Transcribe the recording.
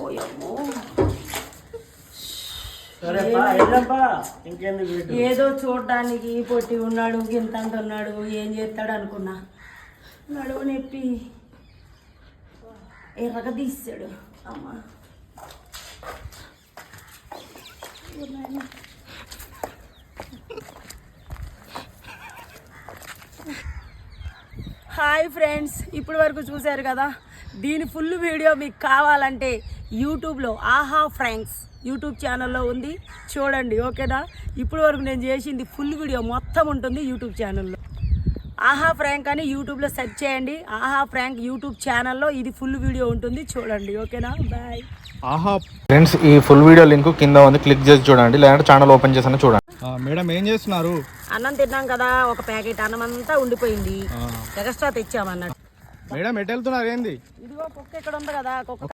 ఓయమ్మో ఇంకెందుకు ఏదో చూడడానికి పొట్టి ఉన్నాడు గింత ఉన్నాడు ఏం చేస్తాడు అనుకున్నా నడువు నొప్పి ఎర్రగా తీసాడు అమ్మ హాయ్ ఫ్రెండ్స్, ఇప్పటి వరకు చూశారు కదా. దీని ఫుల్ వీడియో మీకు కావాలంటే యూట్యూబ్లో ఆహా ఫ్రాంక్స్ యూట్యూబ్ ఛానల్లో ఉంది, చూడండి. ఓకేనా? ఇప్పటి వరకు నేను చేసింది ఫుల్ వీడియో మొత్తం ఉంటుంది యూట్యూబ్ ఛానల్లో. ఆహా ఫ్రాంక్ అని యూట్యూబ్లో సెర్చ్ చేయండి. ఆహా ఫ్రాంక్ యూట్యూబ్ ఛానల్లో ఇది ఫుల్ వీడియో ఉంటుంది, చూడండి. ఓకేనా? బాయ్. ఆహా ఫ్రెండ్స్, ఈ ఫుల్ వీడియో లింక్ కింద ఉంది, క్లిక్ చేసి చూడండి. లేదంటే ఛానల్ ఓపెన్ చేసి చూడండి. మేడం ఏం చేస్తున్నారు? అన్నం తిన్నాం కదా, ఒక ప్యాకెట్ అన్నం అంతా ఉండిపోయింది, ఎక్స్ట్రా తెచ్చామన్నట్టు. మేడం ఎటు వెళ్తున్నారు? ఏంది? ఇదిగో కుక్క ఇక్కడ ఉంది కదా, కుక్క